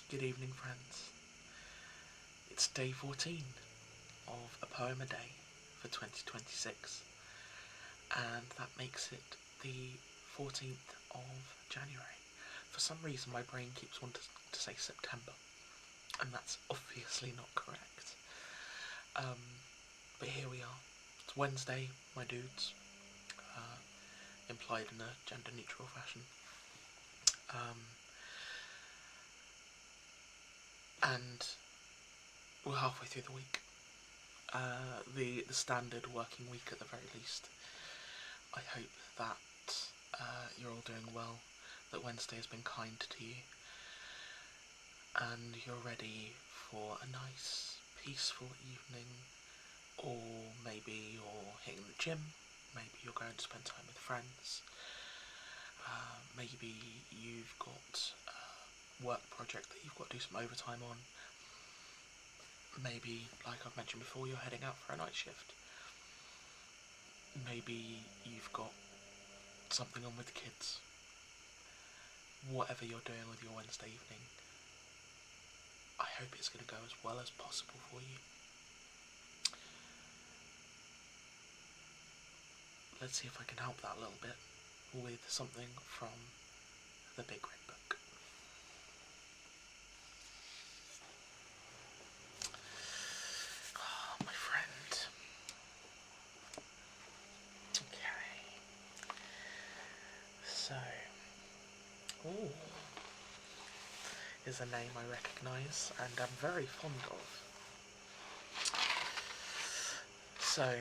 Good evening, friends. It's day 14 of A Poem a Day for 2026, and that makes it the 14th of January. For some reason, my brain keeps wanting to say September, and that's obviously not correct. But here we are. It's Wednesday, my dudes, implied in a gender-neutral fashion. And we're halfway through the week. The standard working week at the very least. I hope that you're all doing well, that Wednesday has been kind to you, and you're ready for a nice, peaceful evening, or maybe you're hitting the gym, maybe you're going to spend time with friends, maybe you've got a work project that you've got to do some overtime on. Maybe, like I've mentioned before, you're heading out for a night shift. Maybe you've got something on with the kids. Whatever you're doing with your Wednesday evening, I hope it's going to go as well as possible for you. Let's see if I can help that a little bit with something from the Big Red Book. Oh, my friend. Okay. So, ooh, is a name I recognise and am very fond of. So,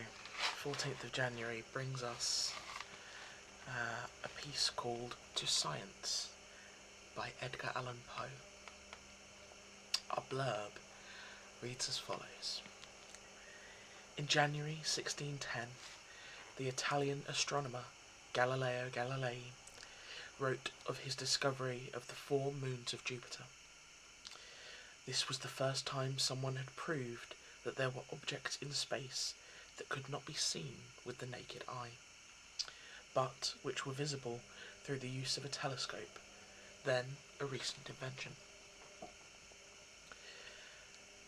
14th of January brings us a piece called To Science by Edgar Allan Poe. Our blurb reads as follows. In January 1610, the Italian astronomer Galileo Galilei wrote of his discovery of the 4 moons of Jupiter. This was the first time someone had proved that there were objects in space that could not be seen with the naked eye, but which were visible through the use of a telescope, then a recent invention.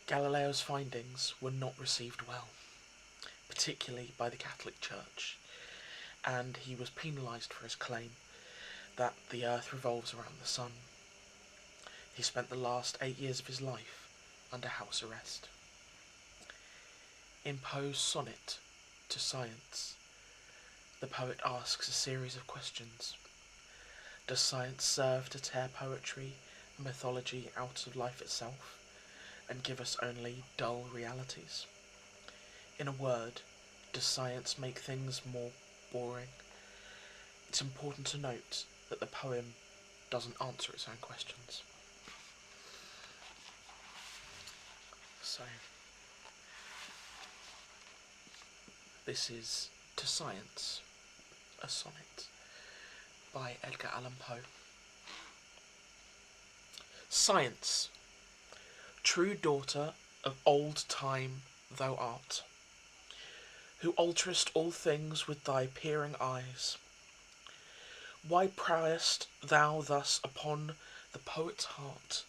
Galileo's findings were not received well, particularly by the Catholic Church, and he was penalised for his claim that the Earth revolves around the Sun. He spent the last 8 years of his life under house arrest. In Poe's sonnet To Science, the poet asks a series of questions. Does science serve to tear poetry and mythology out of life itself and give us only dull realities? In a word, does science make things more boring? It's important to note that the poem doesn't answer its own questions. So, this is To Science, a sonnet by Edgar Allan Poe. Science, true daughter of old time thou art, who alterest all things with thy peering eyes, why pryest thou thus upon the poet's heart,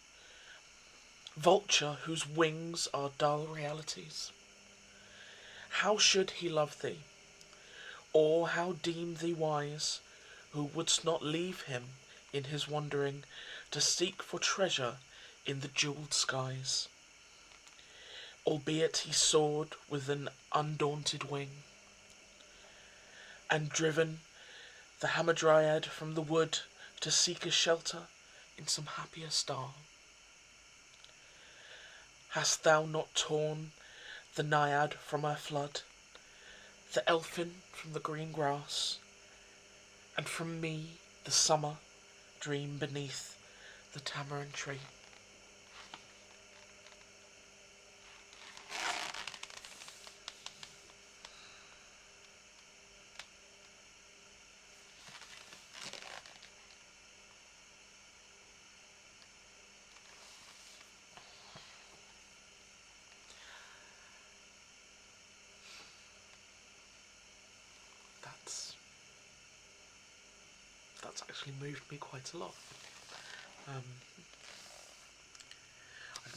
vulture whose wings are dull realities? How should he love thee, or how deem thee wise, who wouldst not leave him in his wandering to seek for treasure in the jewelled skies, albeit he soared with an undaunted wing, and driven the hamadryad from the wood to seek a shelter in some happier star? Hast thou not torn the naiad from her flood, the elfin from the green grass, and from me the summer dream beneath the tamarind tree? That's actually moved me quite a lot.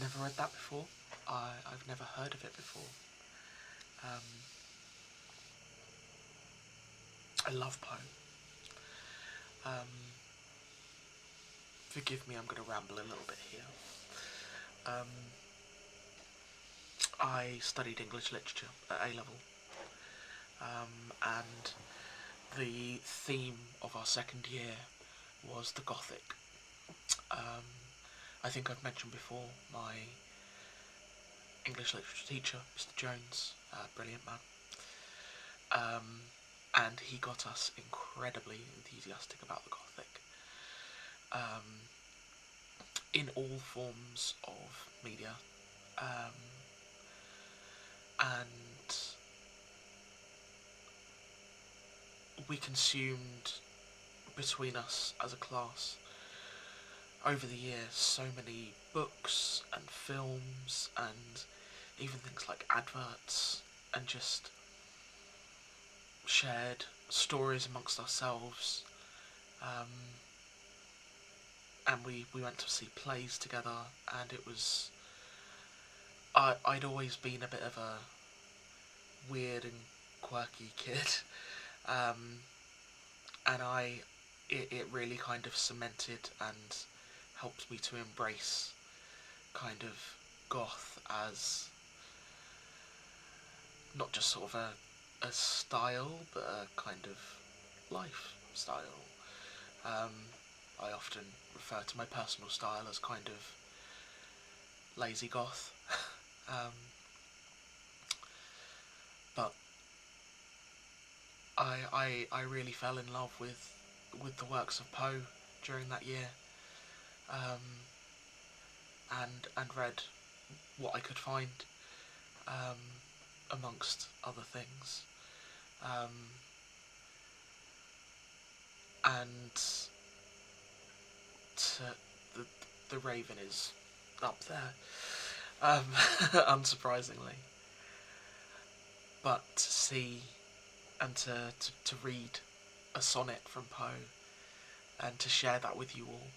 never read that before. I've never heard of it before. I love Poe. Um, Forgive me, I'm going to ramble a little bit here. I studied English literature at A-level, and the theme of our second year was the Gothic. I think I've mentioned before, my English literature teacher, Mr. Jones, brilliant man, and he got us incredibly enthusiastic about the Gothic. In all forms of media, and we consumed, between us as a class, over the years, so many books and films and even things like adverts, and just shared stories amongst ourselves. And we went to see plays together, and it was... I'd always been a bit of a weird and quirky kid, and it really kind of cemented and helped me to embrace kind of goth as not just sort of a style, but a kind of lifestyle. I often refer to my personal style as kind of lazy goth. But I really fell in love with the works of Poe during that year, and read what I could find, amongst other things, and the Raven is up there, unsurprisingly. But to see and to read a sonnet from Poe and to share that with you all,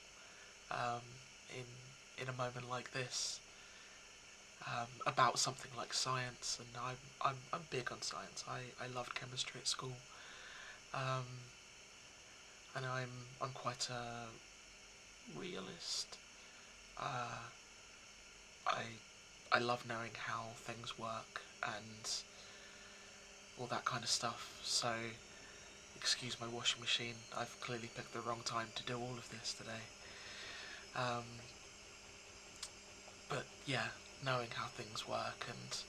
in a moment like this, about something like science, and I'm big on science. I loved chemistry at school, and I'm quite a realist. I love knowing how things work and all that kind of stuff. So excuse my washing machine. I've clearly picked the wrong time to do all of this today. But yeah, knowing how things work and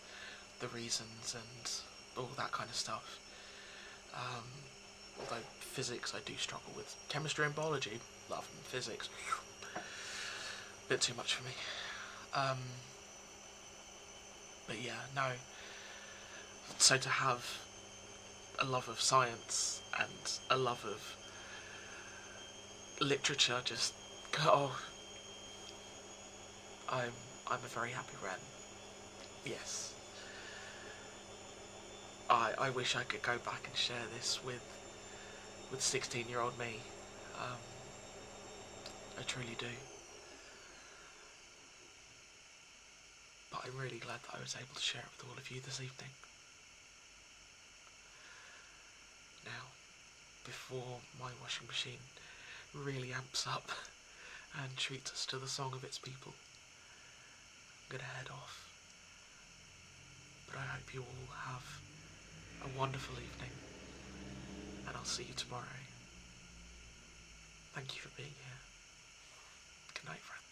the reasons and all that kind of stuff. Although physics I do struggle with. Chemistry and biology, love them. Physics, bit too much for me. But yeah, no. So to have a love of science and a love of literature, just I'm a very happy Wren. Yes. I wish I could go back and share this with 16-year-old me. I truly do. But I'm really glad that I was able to share it with all of you this evening. Now, before my washing machine really amps up and treats us to the song of its people, I'm gonna head off. But I hope you all have a wonderful evening, and I'll see you tomorrow. Thank you for being here. Good night, friends.